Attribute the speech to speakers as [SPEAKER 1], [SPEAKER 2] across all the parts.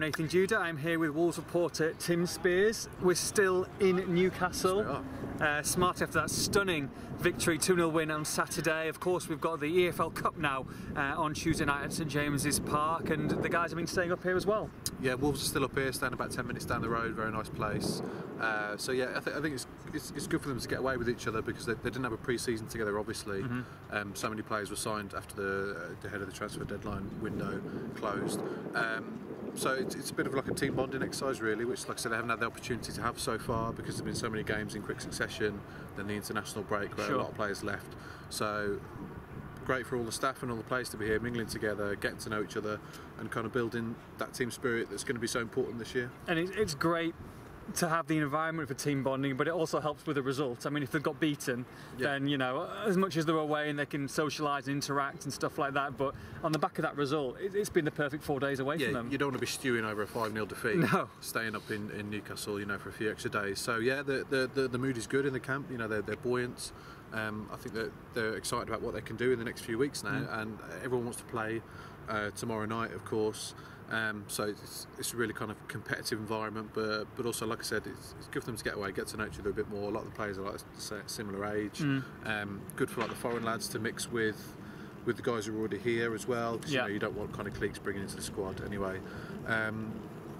[SPEAKER 1] Nathan Judah. I'm here with Wolves reporter Tim Spiers. We're still in Newcastle. Smart after that stunning victory, 2-0 win on Saturday. Of course, we've got the EFL Cup now on Tuesday night at St James's Park, and the guys have been staying up here as well.
[SPEAKER 2] Yeah, Wolves are still up here, staying about 10 minutes down the road. Very nice place. So yeah, I think it's good for them to get away with each other because they didn't have a pre-season together, obviously. So many players were signed after the head of the transfer deadline window closed. So it's a bit of like a team bonding exercise really, which like I said they haven't had the opportunity to have so far because there's been so many games in quick succession, then the international break where a lot of players left. So great for all the staff and all the players to be here mingling together, getting to know each other and kind of building that team spirit that's going to be so important this year.
[SPEAKER 1] And it's great to have the environment for team bonding, but it also helps with the result. I mean, if they've got beaten, then, you know, as much as they're away and they can socialise and interact and stuff like that, but on the back of that result, it's been the perfect 4 days away from them.
[SPEAKER 2] You don't want to be stewing over a 5-0 defeat.
[SPEAKER 1] No.
[SPEAKER 2] Staying up in Newcastle, you know, for a few extra days. So yeah, the mood is good in the camp. You know, they're buoyant. I think that they're excited about what they can do in the next few weeks now, and everyone wants to play tomorrow night, of course. So it's a really kind of competitive environment, but also, like I said, it's good for them to get away, get to know each other a bit more. A lot of the players are like similar age. Good for like the foreign lads to mix with the guys who are already here as well, because you know, you don't want kind of cliques bringing into the squad anyway.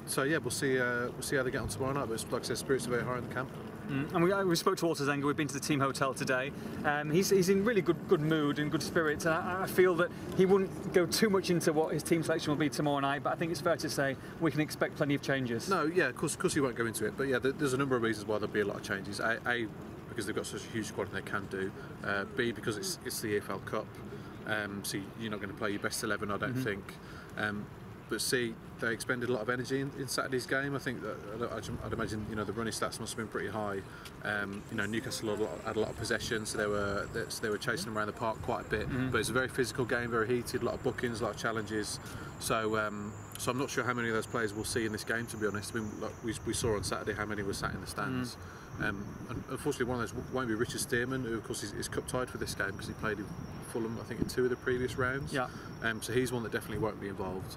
[SPEAKER 2] So yeah, we'll see how they get on tomorrow night. But like I said, spirits are very high in the camp.
[SPEAKER 1] And we spoke to Walter Zenga. We've been to the team hotel today. He's in really good mood and good spirits, and I feel that he wouldn't go too much into what his team selection will be tomorrow night, but I think it's fair to say we can expect plenty of changes.
[SPEAKER 2] No, yeah, of course he won't go into it, but yeah, there's a number of reasons why there'll be a lot of changes. A because they've got such a huge squad and they can do. B, because it's the EFL Cup, so you're not going to play your best 11, I don't think. But C, they expended a lot of energy in Saturday's game. I think that I'd imagine, you know, the running stats must have been pretty high. You know, Newcastle had a lot of possession, so they were chasing them around the park quite a bit. But it's a very physical game, very heated, a lot of bookings, a lot of challenges. So I'm not sure how many of those players we'll see in this game, to be honest. I mean, like we saw on Saturday how many were sat in the stands. And unfortunately, one of those won't be Richard Stearman, who of course is cup tied for this game because he played in Fulham, I think, in 2 of the previous rounds. So he's one that definitely won't be involved.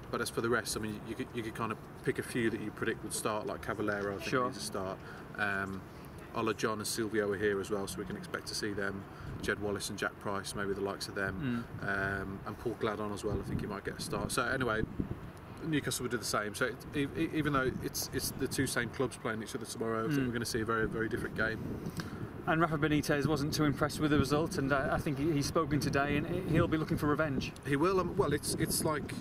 [SPEAKER 2] But as for the rest, I mean, you could kind of pick a few that you predict would start, like Cavallero, I think needs to start. Ola John and Silvio are here as well, so we can expect to see them. Jed Wallace and Jack Price, maybe the likes of them. And Paul Gladon as well, I think he might get a start. So anyway, Newcastle will do the same. So even though it's the two same clubs playing each other tomorrow, I think we're going to see a very, very different game.
[SPEAKER 1] And Rafa Benitez wasn't too impressed with the result, and I think he's spoken today, and he'll be looking for revenge.
[SPEAKER 2] He will. Well, it's like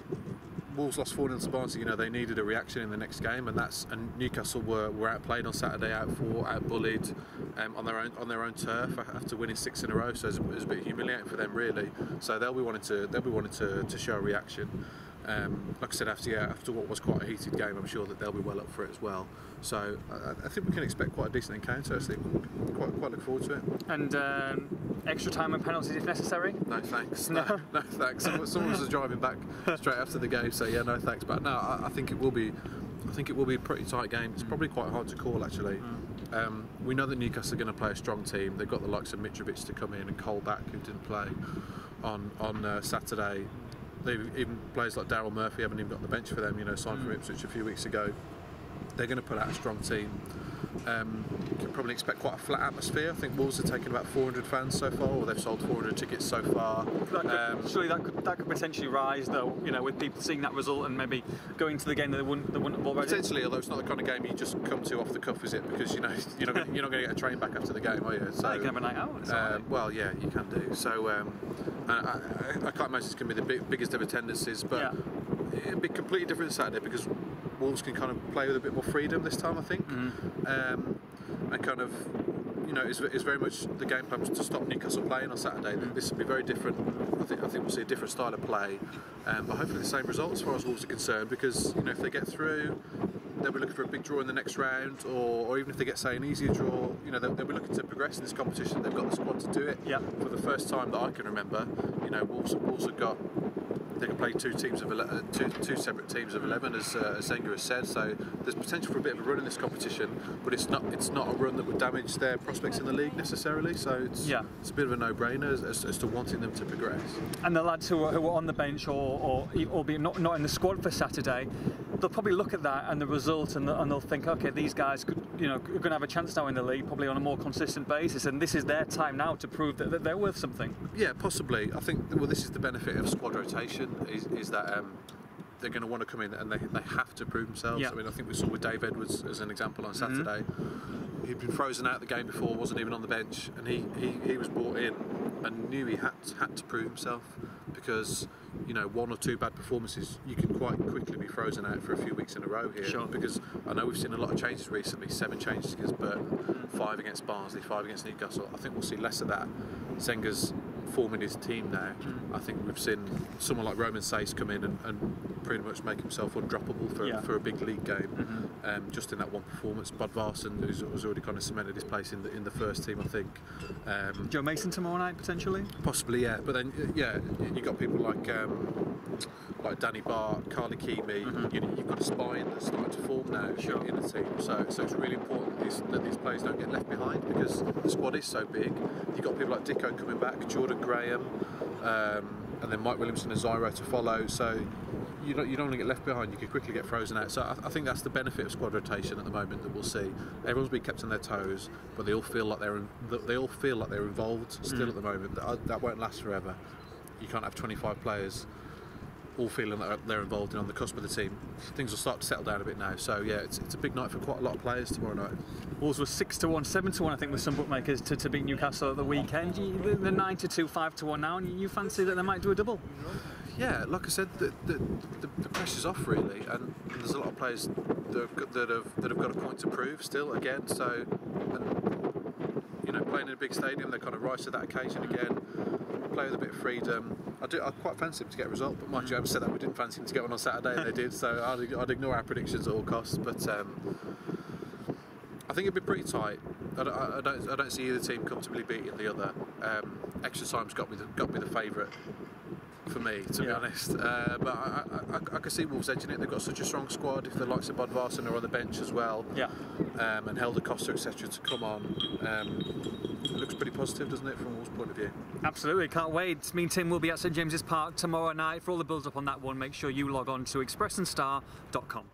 [SPEAKER 2] Wolves lost 4-0 to Barnsley. You know, they needed a reaction in the next game, and Newcastle were outplayed on Saturday, outbullied on their own turf after winning 6 in a row. So it was a bit humiliating for them, really. So they'll be wanting to show a reaction. Like I said, after what was quite a heated game, I'm sure that they'll be well up for it as well. So I think we can expect quite a decent encounter. So quite look forward to it.
[SPEAKER 1] And extra time and penalties if necessary?
[SPEAKER 2] No thanks. No thanks. Someone was driving back straight after the game, so yeah, no thanks. But no, I think it will be a pretty tight game. It's probably quite hard to call actually. We know that Newcastle are going to play a strong team. They've got the likes of Mitrovic to come in and Cole back, who didn't play on Saturday. Even players like Daryl Murphy haven't even got on the bench for them, you know, signed from Ipswich a few weeks ago. They're going to put out a strong team. Can probably expect quite a flat atmosphere. I think Wolves have taken about 400 fans so far, or they've sold 400 tickets so far.
[SPEAKER 1] Surely that could potentially rise, though, you know, with people seeing that result and maybe going to the game that they wouldn't have already.
[SPEAKER 2] Potentially, although it's not the kind of game you just come to off the cuff, is it? Because, you know, you're not going to get a train back after the game, are you?
[SPEAKER 1] So you can have a night out.
[SPEAKER 2] Well, yeah, you can do. So I can't imagine it's going to be the biggest ever attendances, but it'll be completely different Saturday because Wolves can kind of play with a bit more freedom this time, I think. And kind of, you know, it's very much the game plan was to stop Newcastle playing on Saturday. This will be very different. I think we'll see a different style of play, but hopefully the same result as far as Wolves are concerned. Because, you know, if they get through, they'll be looking for a big draw in the next round, or even if they get, say, an easier draw, you know, they'll be looking to progress in this competition. They've got the squad to do it. For the first time that I can remember, you know, Wolves have got. They can play two separate teams of 11, as Zenga has said. So there's potential for a bit of a run in this competition, but it's not a run that would damage their prospects in the league necessarily. So it's a bit of a no-brainer as to wanting them to progress.
[SPEAKER 1] And the lads who were on the bench, or albeit not in the squad for Saturday, they'll probably look at that and the result, and they'll think, okay, these guys could, are going to have a chance now in the league, probably on a more consistent basis, and this is their time now to prove that they're worth something.
[SPEAKER 2] Yeah, possibly. I think, well, this is the benefit of squad rotation, is that they're going to want to come in and they have to prove themselves.
[SPEAKER 1] Yeah.
[SPEAKER 2] I mean, I think we saw with Dave Edwards as an example on Saturday. He'd been frozen out the game before, wasn't even on the bench, and he was brought in and knew he had to prove himself, because one or two bad performances, you can quite quickly be frozen out for a few weeks in a row here.
[SPEAKER 1] Sure.
[SPEAKER 2] Because I know we've seen a lot of changes recently, 7 changes against Burton, 5 against Barnsley, 5 against Newcastle. I think we'll see less of that. Zenger's forming his team now. I think we've seen someone like Roman Sace come in and pretty much make himself undroppable for a big league game, just in that one performance. Bodvarsson, who's already kind of cemented his place in the first team, I think.
[SPEAKER 1] Joe Mason tomorrow night potentially.
[SPEAKER 2] Possibly, yeah. But then, you got people like Danny Bart, Carly Keamy. You've got a spine that's starting to form now in the team. So it's really important that these players don't get left behind, because the squad is so big. You've got people like Dicko coming back, Jordan Graham, and then Mike Williamson and Zyro to follow. So you don't want to get left behind. You could quickly get frozen out. So I think that's the benefit of squad rotation at the moment that we'll see. Everyone's been kept on their toes, but they all feel like they're involved still at the moment. That won't last forever. You can't have 25 players all feeling that they're involved and on the cusp of the team. Things will start to settle down a bit now. So yeah, it's a big night for quite a lot of players tomorrow night.
[SPEAKER 1] Wolves were 6-1, 7-1, I think, with some bookmakers to beat Newcastle at the weekend. The 9-2, 5-1 now, and you fancy that they might do a double?
[SPEAKER 2] Yeah, like I said, the pressure's off really, and there's a lot of players that have got a point to prove still again. So, playing in a big stadium, they kind of rise to that occasion again. Play with a bit of freedom. I quite fancy them to get a result, but mind you, I haven't said that we didn't fancy them to get one on Saturday, and they did. So I'd ignore our predictions at all costs. But I think it'd be pretty tight. I don't see either team comfortably beating the other. Extra time's got me the favourite for me, to be honest. But I can see Wolves edging it. They've got such a strong squad. If the likes of Bodvarsson are on the bench as well, and Helder Costa, etc., to come on, it looks pretty positive, doesn't it, from Wolves' point of view?
[SPEAKER 1] Absolutely, can't wait. Me and Tim will be at St James's Park tomorrow night. For all the build-up on that one, make sure you log on to expressandstar.com.